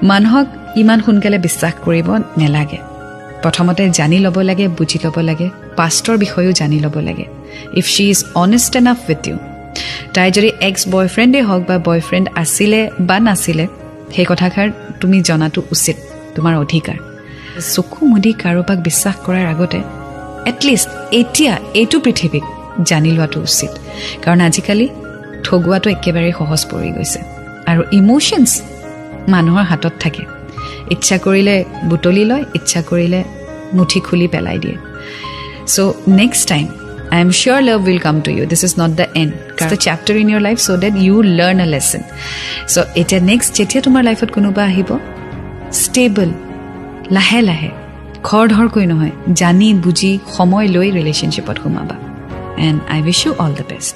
মানুহক ইমান সোনকালে বিশ্বাস কৰিব নেলাগে প্ৰথমতে জানি ল'ব লাগে বুজি ল'ব লাগে পাষ্টৰ বিষয়েও জানি ল'ব লাগে if she is honest enough with you তাই যদি এক্স বয়ফ্ৰেণ্ডেই হওক বা বয়ফ্ৰেণ্ড আছিলে বা নাছিলে সেই কথাষাৰ তুমি জনাটো উচিত তোমাৰ অধিকাৰ চকু মুদি কাৰোবাক বিশ্বাস কৰাৰ আগতে এটলিষ্ট এতিয়া এইটো পৃথিৱীক জানি লোৱাটো উচিত কাৰণ আজিকালি ঠগুৱাটো একেবাৰে সহজ পৰি গৈছে আৰু ইমোশনছ মানুহৰ হাতত থাকে ইচ্ছা কৰিলে বুটলি লয় ইচ্ছা কৰিলে মুঠি খুলি পেলাই দিয়ে so next time I am sure love will come to you this is not the end it's the chapter in your life so that you learn a lesson so eta next jetia tumar life ot konuba ahibo stable lahe lahe khor dhor koi nohoy jani buji samoy loi relationship ot humaba and I wish you all the best